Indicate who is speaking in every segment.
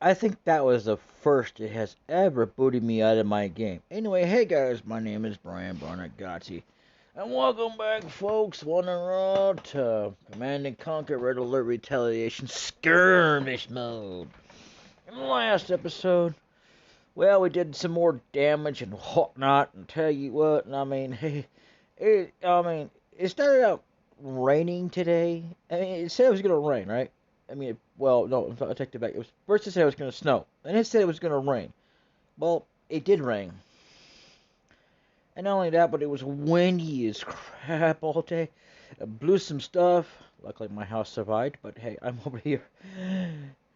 Speaker 1: I think that was the first it has ever booted me out of my game. Anyway, hey guys, my name is Brian Barnett Gotti. And welcome back, folks, one and all, to Command and Conquer Red Alert Retaliation Skirmish mode. In the last episode, well, we did some more damage and whatnot, and tell you what, I mean, hey, it started out raining today. I mean, it said it was gonna rain, right? I mean, well, no, I take it back. It was first it said it was gonna snow, and it said it was gonna rain. Well, it did rain, and not only that, but it was windy as crap all day. It blew some stuff. Luckily, my house survived, but hey, I'm over here,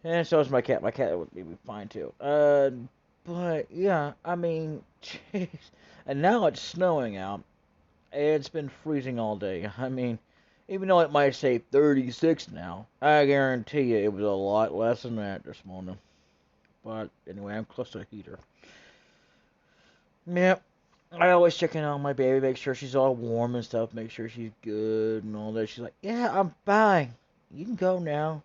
Speaker 1: and so is my cat. My cat would be fine too. But yeah, I mean, jeez. And now it's snowing out. It's been freezing all day. I mean, even though it might say 36 now, I guarantee you it was a lot less than that this morning. But anyway, I'm close to a heater. Yep. I always check in on my baby, make sure she's all warm and stuff, make sure she's good and all that. She's like, yeah, I'm fine. You can go now.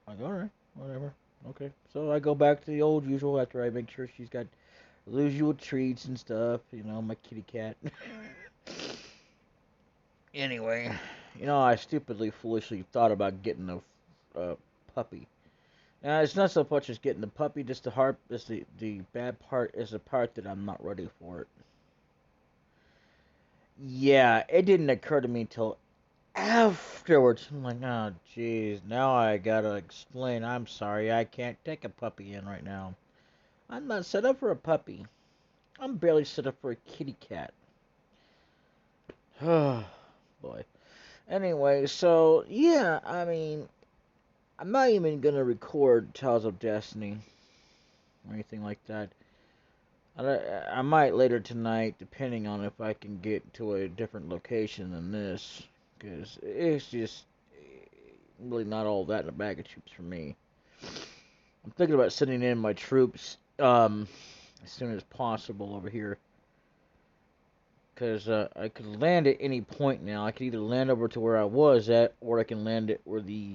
Speaker 1: I'm like, alright, whatever. Okay. So I go back to the old usual after I make sure she's got the usual treats and stuff. You know, my kitty cat. Anyway, I stupidly, foolishly thought about getting a puppy. Now, it's not so much as getting the puppy, just the bad part is the part that I'm not ready for it. Yeah, it didn't occur to me till afterwards. I'm like, oh, jeez, now I gotta explain. I'm sorry, I can't take a puppy in right now. I'm not set up for a puppy. I'm barely set up for a kitty cat. Oh, boy. Anyway, so, yeah, I mean, I'm not even gonna record Tales of Destiny or anything like that. I might later tonight, depending on if I can get to a different location than this, because it's just really not all that in a bag of troops for me. I'm thinking about sending in my troops as soon as possible over here, because I could land at any point now. I could either land over to where I was at, or I can land it where the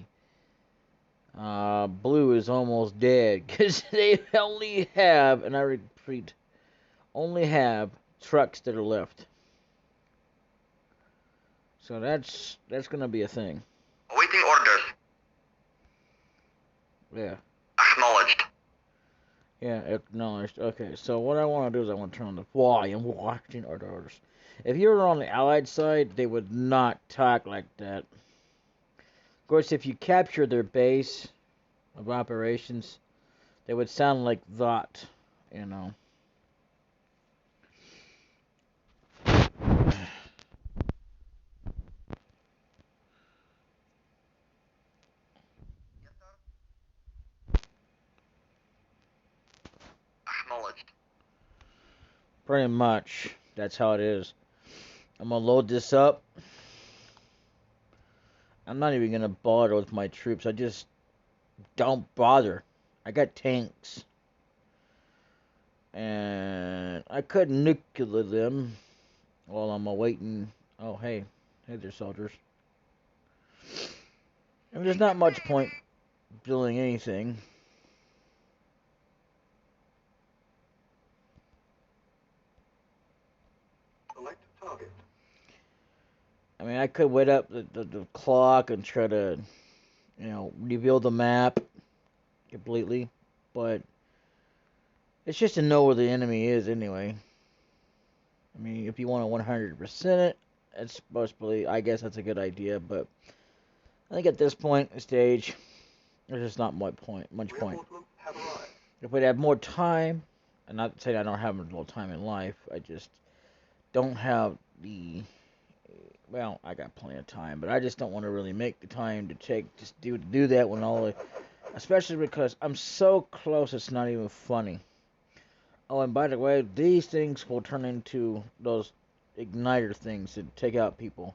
Speaker 1: blue is almost dead, because they only have, and I repeat, only have trucks that are left. So that's gonna be a thing.
Speaker 2: Awaiting orders.
Speaker 1: Yeah.
Speaker 2: Acknowledged.
Speaker 1: Yeah, acknowledged. Okay, so what I want to do is I want to turn on the volume. Watching orders. If you were on the Allied side, they would not talk like that. Of course, if you capture their base of operations, they would sound like that, you know.
Speaker 2: Acknowledged.
Speaker 1: Pretty much, that's how it is. I'm gonna load this up. I'm not even gonna bother with my troops. I just don't bother. I got tanks. And I could nuclear them while I'm awaiting. Oh, hey. Hey there, soldiers. I mean, there's not much point doing anything.
Speaker 2: Select target.
Speaker 1: I mean, I could wait up the clock and try to, reveal the map completely. But it's just to know where the enemy is anyway. I mean, if you want to 100% it, it's possibly, I guess that's a good idea. But I think at this point, stage, there's just not much point. If we'd have more time, and not saying I don't have a little time in life, I just don't have the. Well, I got plenty of time, but I just don't want to really make the time to do that when all the, especially because I'm so close, it's not even funny. Oh, and by the way, these things will turn into those igniter things to take out people,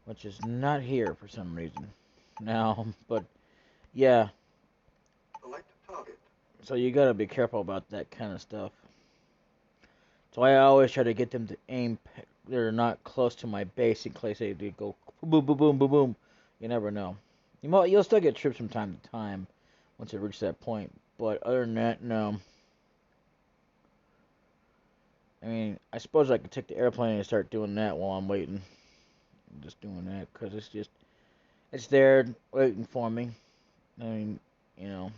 Speaker 1: which is not here for some reason. Now, but yeah.
Speaker 2: Select target.
Speaker 1: So you gotta be careful about that kind of stuff. So I always try to get them to aim. They're not close to my base in case they go boom, boom, boom, boom, boom. You never know. You'll still get troops from time to time once it reaches that point. But other than that, no. I mean, I suppose I could take the airplane and start doing that while I'm waiting. I'm just doing that because it's there waiting for me. I mean, you know.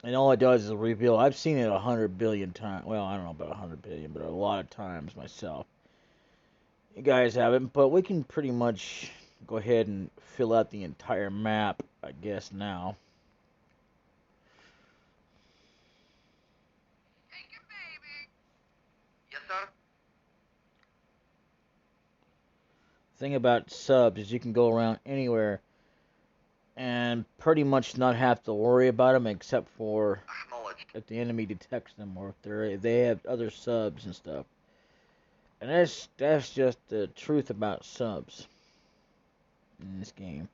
Speaker 1: And all it does is reveal. I've seen it 100 billion times. Well, I don't know about 100 billion, but a lot of times myself. You guys haven't, but we can pretty much go ahead and fill out the entire map, I guess, now.
Speaker 2: Yes, sir.
Speaker 1: Thing about subs is you can go around anywhere and pretty much not have to worry about them except for
Speaker 2: Acknowledged.
Speaker 1: if the enemy detects them or if they have other subs and stuff. And that's just the truth about subs in this game.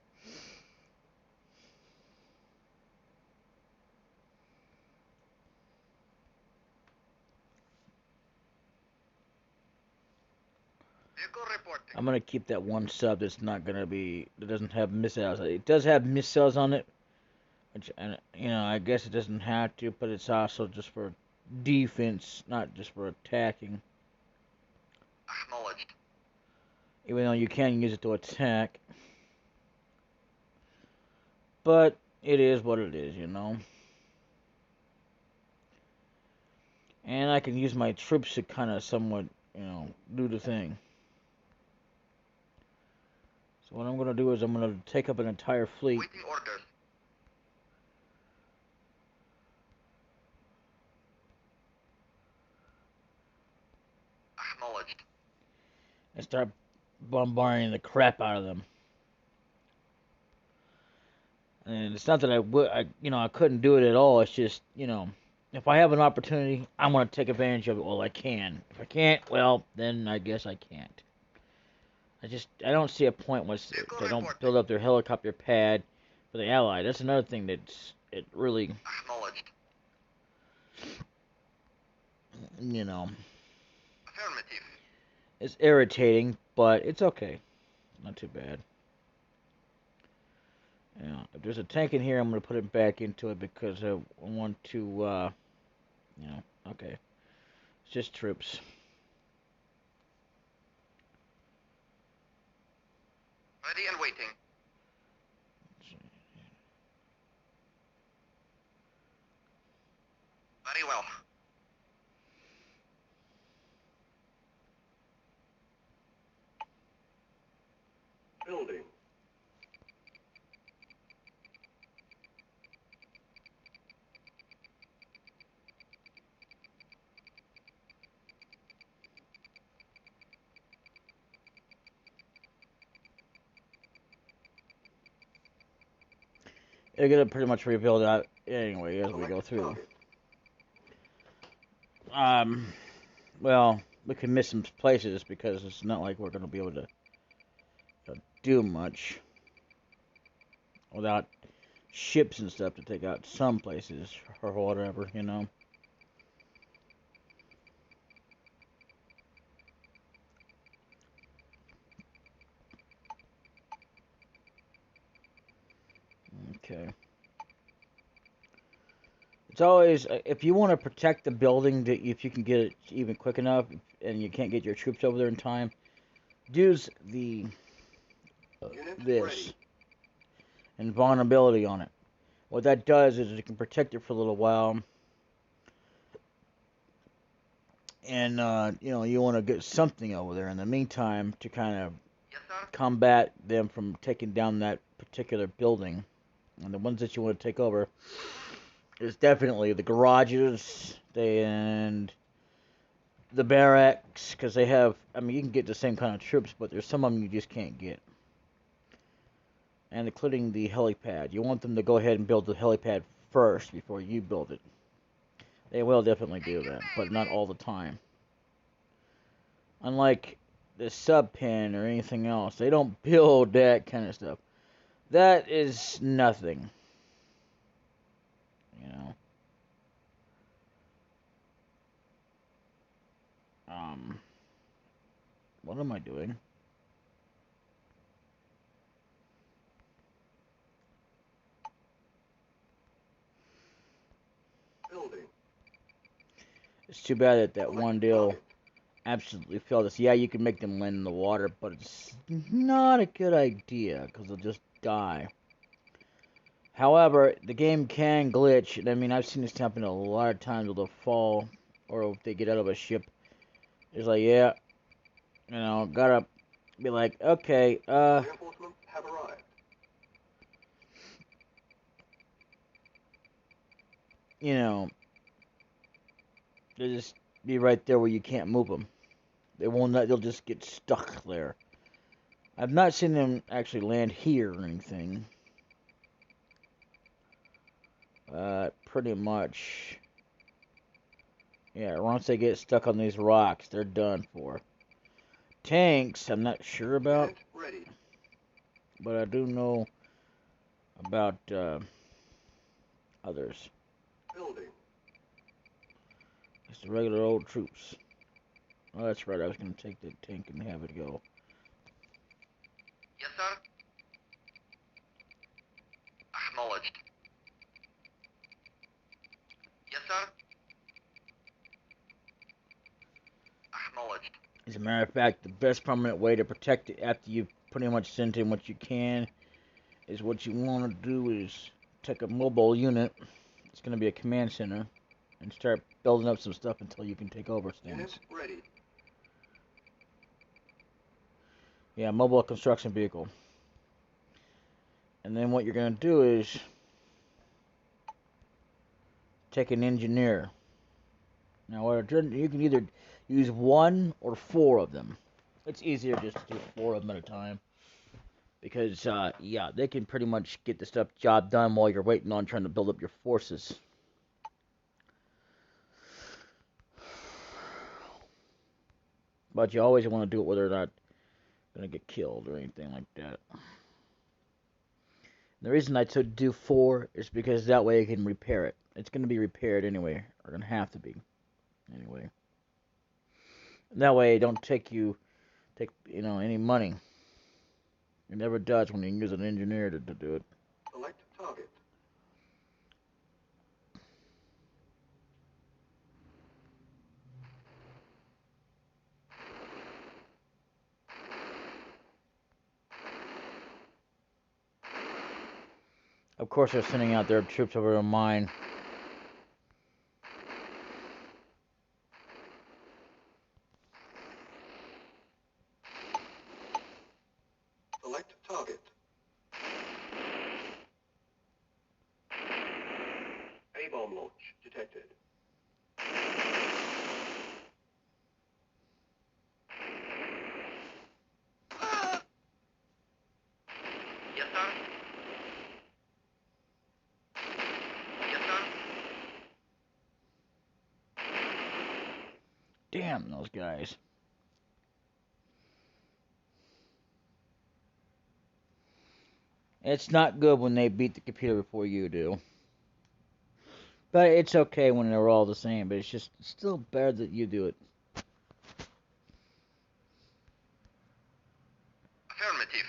Speaker 2: Vehicle reporting.
Speaker 1: I'm gonna keep that one sub that doesn't have missiles. It does have missiles on it, which, and I guess it doesn't have to, but it's also just for defense, not just for attacking.
Speaker 2: Acknowledged.
Speaker 1: Even though you can use it to attack, but it is what it is, And I can use my troops to kind of somewhat, do the thing. So what I'm gonna do is I'm gonna take up an entire fleet.
Speaker 2: Waiting orders. Acknowledged.
Speaker 1: And start bombarding the crap out of them. And it's not that I couldn't do it at all. It's just, if I have an opportunity, I'm gonna take advantage of it while I can. If I can't, well, then I guess I can't. I don't see a point once they don't build up their helicopter pad for the Allied. That's another thing it really,
Speaker 2: Acknowledged. Affirmative.
Speaker 1: it's irritating, but it's okay. Not too bad. If there's a tank in here, I'm gonna put it back into it because I want to, okay. It's just troops.
Speaker 2: Ready and waiting. Very well. Building.
Speaker 1: They're gonna pretty much rebuild that anyway as we go through. Well, we can miss some places because it's not like we're gonna be able to do much without ships and stuff to take out some places or whatever. Okay. It's always if you want to protect the building, if you can get it even quick enough, and you can't get your troops over there in time, use the this
Speaker 2: Ready.
Speaker 1: and vulnerability on it. What that does is it can protect it for a little while, and you want to get something over there in the meantime to kind of
Speaker 2: Yes, sir.
Speaker 1: combat them from taking down that particular building. And the ones that you want to take over is definitely the garages and the barracks, because they have. I mean, you can get the same kind of troops, but there's some of them you just can't get. And including the helipad, you want them to go ahead and build the helipad first before you build it. They will definitely do that, but not all the time. Unlike the sub pen or anything else, they don't build that kind of stuff. That is nothing. You know. What am I doing? It's too bad that that
Speaker 2: Select
Speaker 1: one deal
Speaker 2: target.
Speaker 1: absolutely failed us. Yeah, you can make them land in the water, but it's not a good idea because they'll just die. However, the game can glitch. And I mean, I've seen this happen a lot of times where they'll fall or if they get out of a ship. It's like, yeah, gotta be like, okay,
Speaker 2: Reinforcements have arrived.
Speaker 1: you know, they just be right there where you can't move them. They won't. They'll just get stuck there. I've not seen them actually land here or anything. Pretty much. Yeah, once they get stuck on these rocks, they're done for. Tanks, I'm not sure about,
Speaker 2: Unit ready.
Speaker 1: but I do know about others.
Speaker 2: Building.
Speaker 1: It's the regular old troops. Oh, that's right. I was going to take the tank and have it go.
Speaker 2: Yes, sir. Acknowledged. Yes, sir. Acknowledged.
Speaker 1: As a matter of fact, the best permanent way to protect it after you've pretty much sent in what you can is what you want to do is take a mobile unit. It's going to be a command center and start building up some stuff until you can take over things.
Speaker 2: Unit ready.
Speaker 1: Yeah, mobile construction vehicle. And then what you're going to do is take an engineer. Now, you can either use one or four of them. It's easier just to do four of them at a time. Because, yeah, they can pretty much get the job done while you're waiting on trying to build up your forces. But you always want to do it where they're not going to get killed or anything like that. The reason I took do four is because that way I can repair it. It's going to be repaired anyway, or going to have to be anyway. That way, it don't take any money. It never does when you use an engineer to do it.
Speaker 2: Select target.
Speaker 1: Of course, they're sending out their troops over to mine.
Speaker 2: Select target. A-bomb launch detected. Yes, sir. Yes, sir.
Speaker 1: Damn those guys. It's not good when they beat the computer before you do. But it's okay when they're all the same. But it's still better that you do it.
Speaker 2: Affirmative.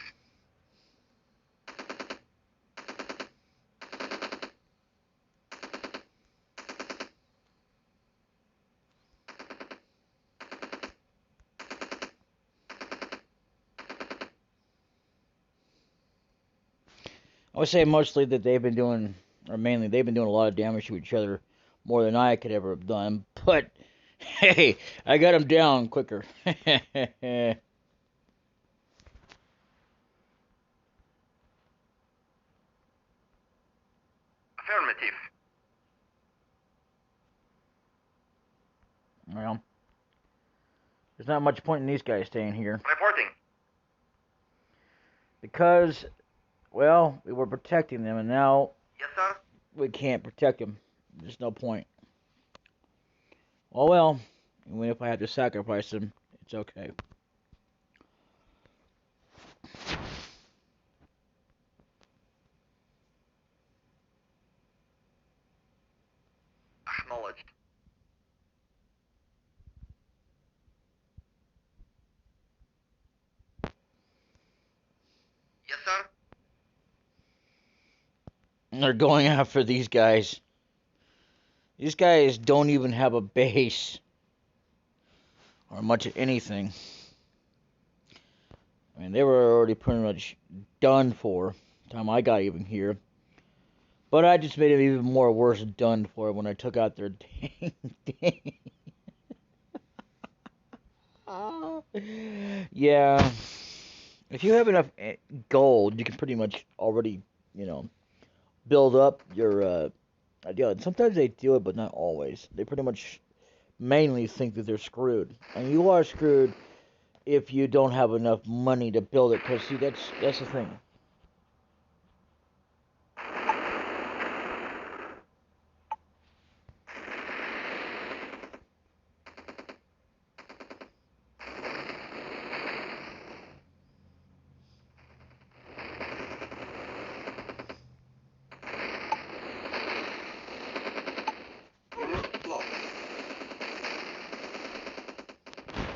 Speaker 1: I would say mostly that they've been doing, or mainly they've been doing a lot of damage to each other, more than I could ever have done. But hey, I got them down quicker.
Speaker 2: Affirmative.
Speaker 1: Well, there's not much point in these guys staying here
Speaker 2: Reporting.
Speaker 1: because, well, we were protecting them, and now
Speaker 2: Yes, sir.
Speaker 1: we can't protect them. There's no point. Oh well, even if I have to sacrifice them, it's okay.
Speaker 2: Acknowledged. Yes, sir.
Speaker 1: And they're going after these guys. These guys don't even have a base or much of anything. I mean, they were already pretty much done for the time I got even here. But I just made it even more worse done for when I took out their dang thing. Yeah. If you have enough gold, you can pretty much already, you know, build up your idea. Sometimes they do it, but not always. They pretty much mainly think that they're screwed. And you are screwed if you don't have enough money to build it. Because, see, that's the thing.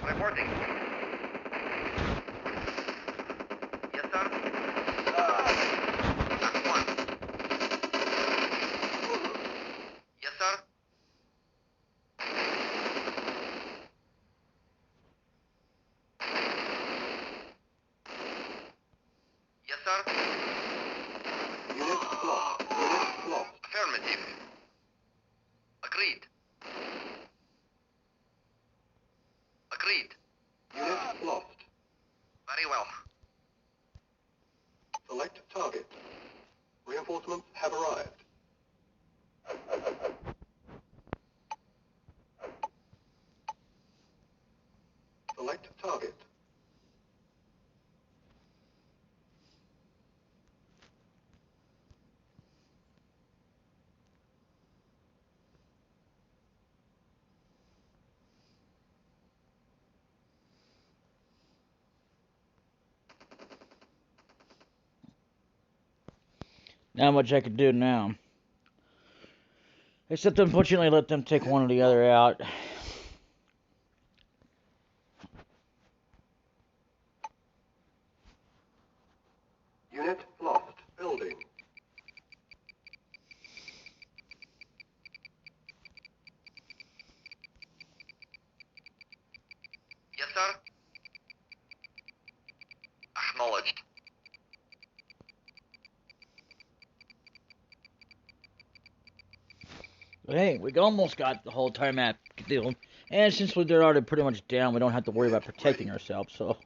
Speaker 2: Reporting. Yes, sir. Act 1. Yes, sir. Yes, sir. Unit lost. Unit lost. Affirmative. Agreed. Agreed. Unit lost. Very well. Select target. Reinforcements have arrived. Select target.
Speaker 1: Not much I can do now. Except, unfortunately, let them take one or the other out.
Speaker 2: Unit lost. Building. Yes, sir. Acknowledged.
Speaker 1: But hey, we almost got the whole time at deal. And since they're already pretty much down, we don't have to worry about protecting ourselves. So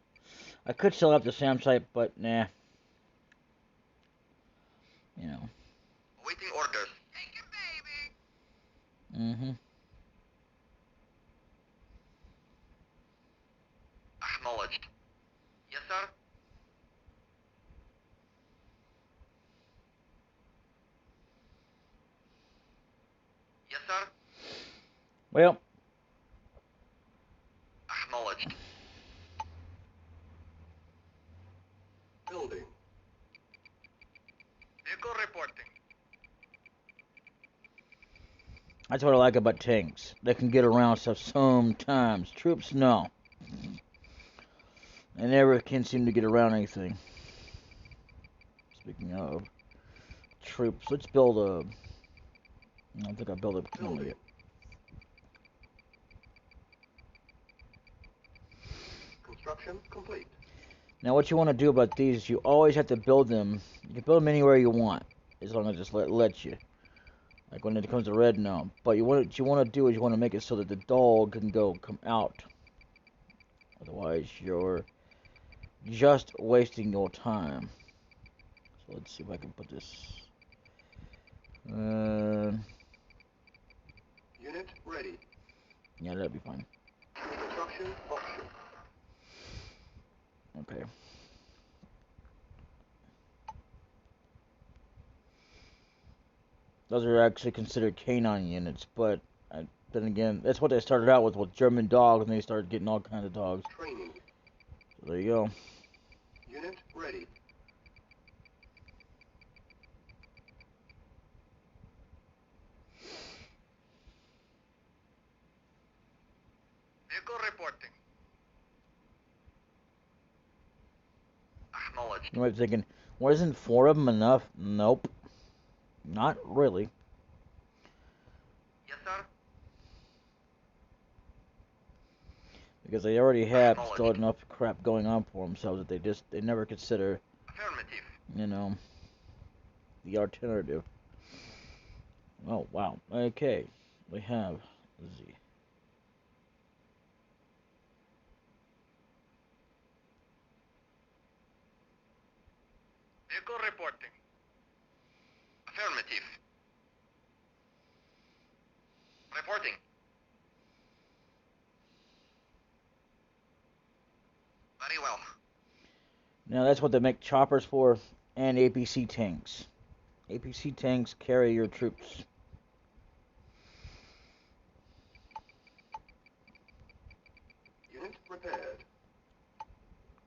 Speaker 1: I could still have the SAM site, but nah. You know.
Speaker 2: Awaiting orders. Take your baby.
Speaker 1: Mm-hmm.
Speaker 2: Acknowledged. Yes, sir. Yes, sir.
Speaker 1: Well,
Speaker 2: Acknowledged. Building. Vehicle reporting.
Speaker 1: that's what I like about tanks. They can get around stuff sometimes. Troops, no. They never can seem to get around anything. Speaking of troops, let's build a... I don't think I built a camera yet.
Speaker 2: Construction complete.
Speaker 1: Now, what you want to do about these is you always have to build them. You can build them anywhere you want, as long as it just lets you. Like when it comes to red, no. But what you want to do is you want to make it so that the dog can come out. Otherwise, you're just wasting your time. So let's see if I can put this.
Speaker 2: Unit ready.
Speaker 1: Yeah, that'll be fine.
Speaker 2: Construction option.
Speaker 1: Okay. Those are actually considered canine units, but then again, that's what they started out with German dogs, and they started getting all kinds of dogs.
Speaker 2: Training.
Speaker 1: So there you go.
Speaker 2: Unit ready. Vehicle reporting. Acknowledged.
Speaker 1: You might be thinking, well, isn't 4 of them enough? Nope. Not really.
Speaker 2: Yes, sir.
Speaker 1: because they already have still enough crap going on for themselves that they never consider, you know, the alternative. Oh wow. Okay, we have Z.
Speaker 2: Vehicle reporting. Affirmative. Reporting. Very well.
Speaker 1: Now that's what they make choppers for, and APC tanks. APC tanks carry your troops.
Speaker 2: Unit prepared.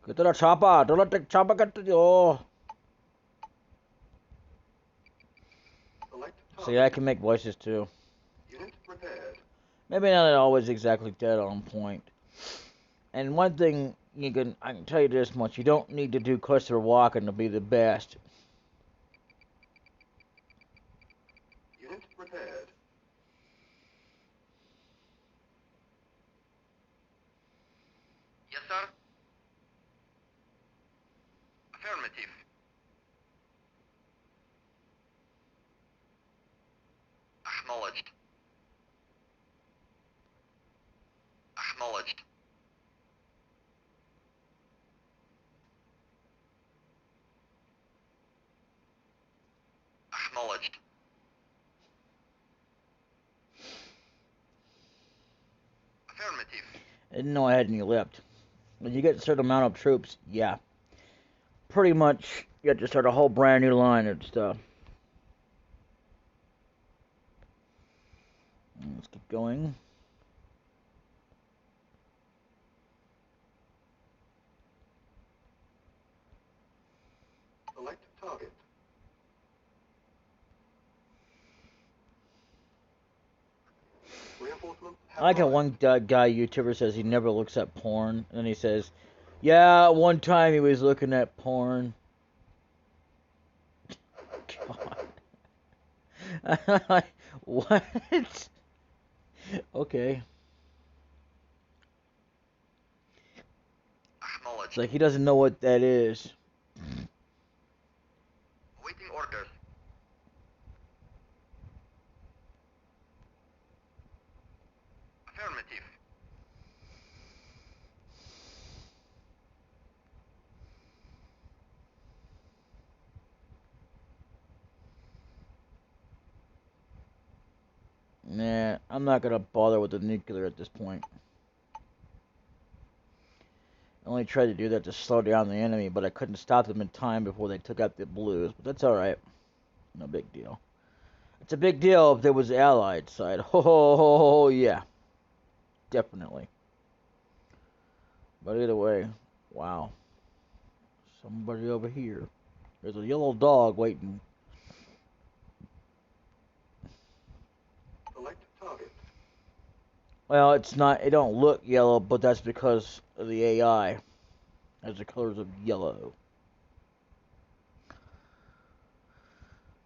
Speaker 1: Get to the chopper! Don't let the chopper get to you! Oh.
Speaker 2: Select target.
Speaker 1: See, I can make voices too.
Speaker 2: Unit prepared.
Speaker 1: Maybe not always exactly dead on point. And one thing I can tell you this much: you don't need to do cluster walking to be the best.
Speaker 2: Unit prepared. Yes, sir. Affirmative. Acknowledged. Acknowledged. Acknowledged. Affirmative.
Speaker 1: I didn't know I had any left. When you get a certain amount of troops, yeah, pretty much you have to start a whole brand new line and stuff. Let's keep going.
Speaker 2: Select target. Reinforcements
Speaker 1: I like how one guy YouTuber says he never looks at porn, and then he says, "Yeah, one time he was looking at porn." God. What? Okay. It's like he doesn't know what that is.
Speaker 2: Awaiting orders. Affirmative.
Speaker 1: Nah, I'm not gonna bother with the nuclear at this point. I only tried to do that to slow down the enemy, but I couldn't stop them in time before they took out the blues. But that's alright. No big deal. It's a big deal if there was the Allied side. Oh, yeah. Definitely. But either way, wow. Somebody over here. There's a yellow dog waiting.
Speaker 2: Select target.
Speaker 1: Well, it's not, it don't look yellow, but that's because of the AI. Has the colors of yellow.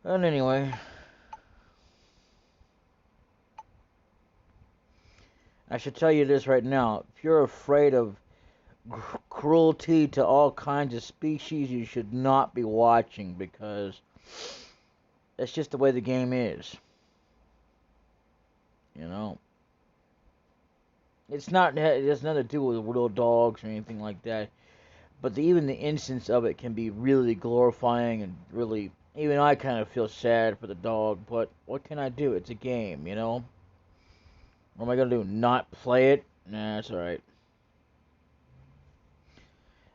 Speaker 1: And anyway, I should tell you this right now. If you're afraid of cruelty to all kinds of species, you should not be watching, because that's just the way the game is. You know, it has nothing to do with real dogs or anything like that. But even the instance of it can be really glorifying and really. Even I kind of feel sad for the dog, but what can I do? It's a game, you know. What am I gonna do? Not play it? Nah, that's alright.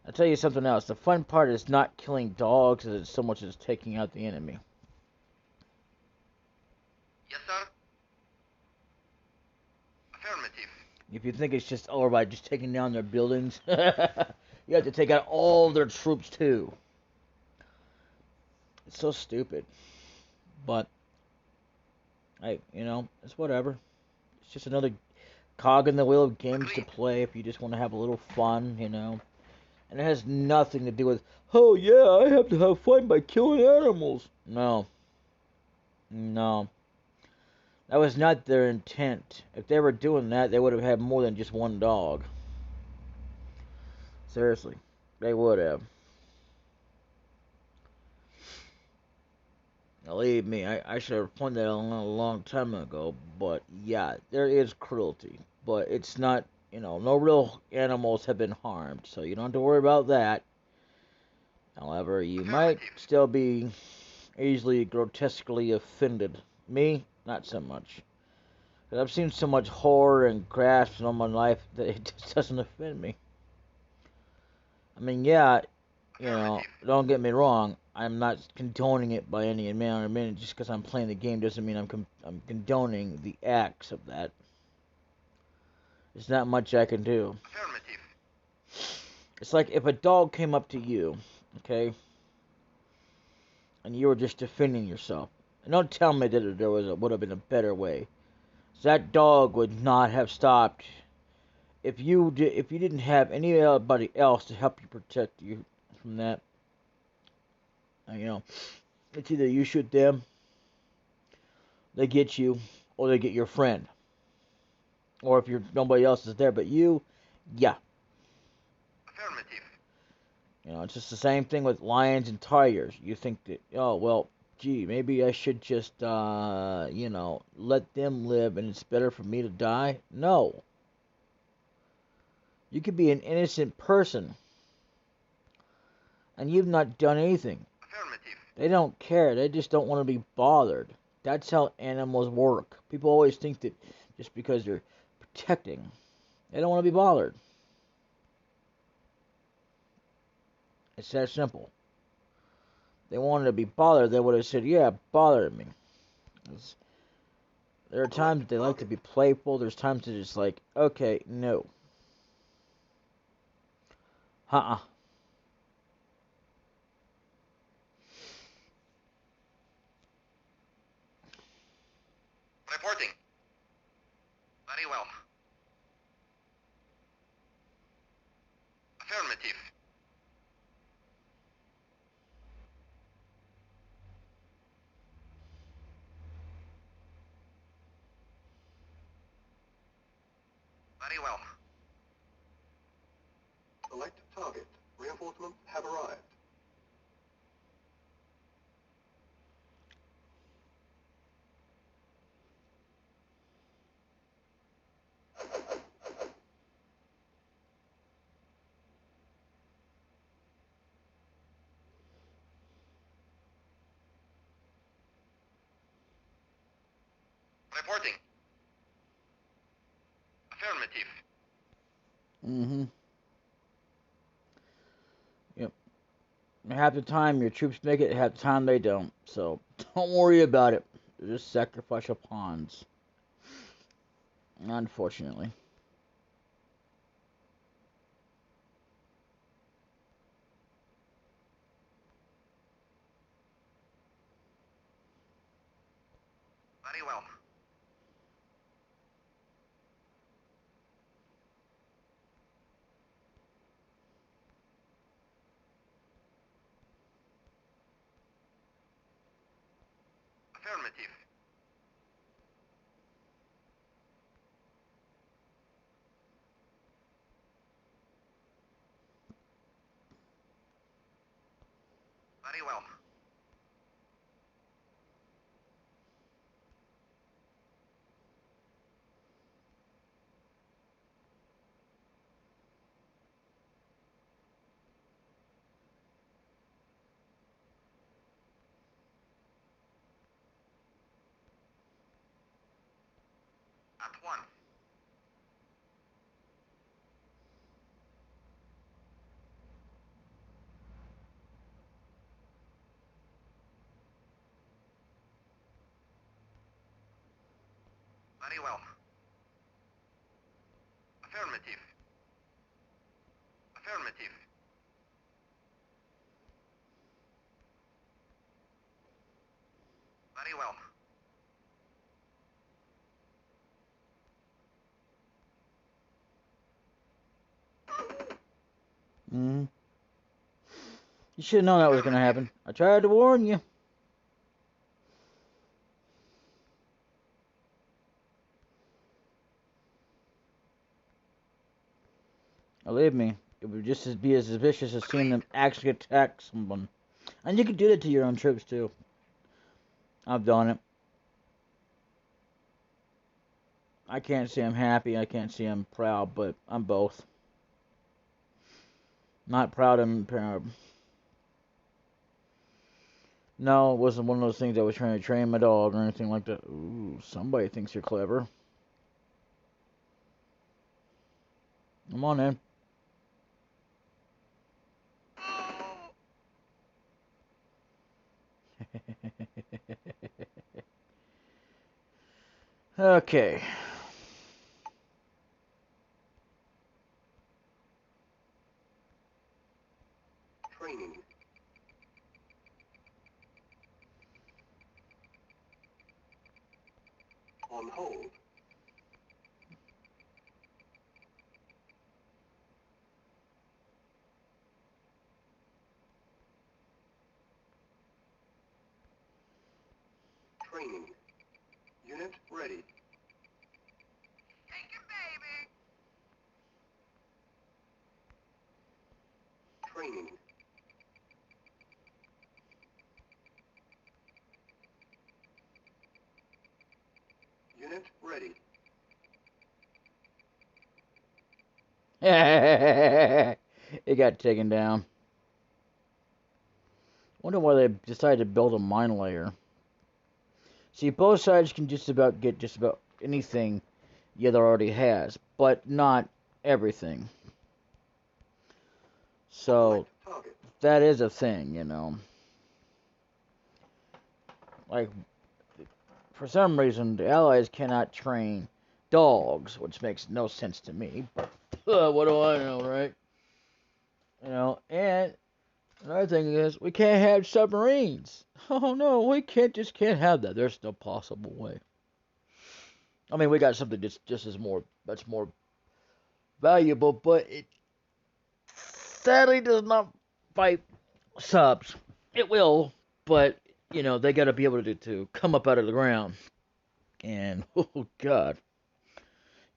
Speaker 1: I'll tell you something else. The fun part is not killing dogs as so much as taking out the enemy.
Speaker 2: Yes, sir. Affirmative.
Speaker 1: If you think it's just by just taking down their buildings, you have to take out all their troops too. It's so stupid. But hey, it's whatever. It's just another cog in the wheel of games to play if you just want to have a little fun, And it has nothing to do with, oh yeah, I have to have fun by killing animals. No. No. That was not their intent. If they were doing that, they would have had more than just one dog. Seriously, they would have. Believe me, I should have pointed that out a long time ago. But yeah, there is cruelty, but it's not. No real animals have been harmed, so you don't have to worry about that. However, you might still be easily grotesquely offended. Me, not so much. 'Cause I've seen so much horror and grasp in all my life that it just doesn't offend me. I mean, yeah, don't get me wrong. I'm not condoning it by any amount of minute. Just because I'm playing the game doesn't mean I'm condoning the acts of that. There's not much I can do. It's like if a dog came up to you, okay, and you were just defending yourself. And don't tell me that there would have been a better way. That dog would not have stopped if you didn't have anybody else to help you protect you from that. It's either you shoot them, they get you, or they get your friend. Or if nobody else is there but you, yeah. It's just the same thing with lions and tigers. You think that, oh well, gee, maybe I should just let them live and it's better for me to die. No. You could be an innocent person and you've not done anything. They don't care. They just don't want to be bothered. That's how animals work. People always think that just because they're protecting, they don't want to be bothered. It's that simple. If they wanted to be bothered, they would have said, yeah, bother me. There are times that they like to be playful. There's times they're just like, okay, no. Uh-uh.
Speaker 2: Reporting. Very well. Affirmative. Very well. Select target. Reinforcements have arrived. Reporting. Affirmative.
Speaker 1: Mm-hmm. Yep. Half the time your troops make it, half the time they don't. So don't worry about it. They're just sacrificial pawns. Unfortunately.
Speaker 2: Very well. Affirmative. Very well. At one. Very well. Affirmative. Affirmative. Very well.
Speaker 1: Mm-hmm. You should have known that was going to happen. I tried to warn you. Believe me, it would just be as vicious as seeing them actually attack someone. And you can do that to your own troops too. I've done it. I can't say I'm happy. I can't say I'm proud, but I'm both. Not proud and proud. No, it wasn't one of those things I was trying to train my dog or anything like that. Ooh, somebody thinks you're clever. Come on in. Okay.
Speaker 2: Training. On hold. Training. Unit ready. Take it, baby. Training. Unit ready.
Speaker 1: It got taken down. Wonder why they decided to build a mine layer. See, both sides can just about get just about anything the other already has, but not everything. So that is a thing, you know. Like, for some reason, the Allies cannot train dogs, which makes no sense to me. But what do I know, right? You know, and another thing is we can't have submarines. Oh no, we can't have that. There's no possible way. I mean, we got something just as that's more valuable, but it sadly does not fight subs. It will, but you know they got to be able to come up out of the ground. And oh god,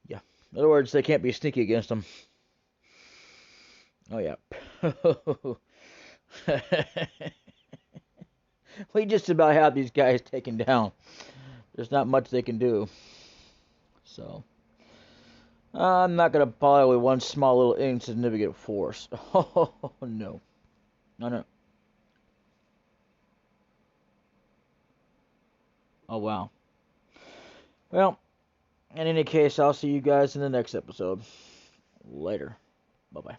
Speaker 1: yeah. In other words, they can't be sneaky against them. Oh yeah. We just about have these guys taken down. There's not much they can do. So I'm not gonna bother with one small little insignificant force. Oh no, no. Oh wow. Well, in any case, I'll see you guys in the next episode. Later. Bye bye.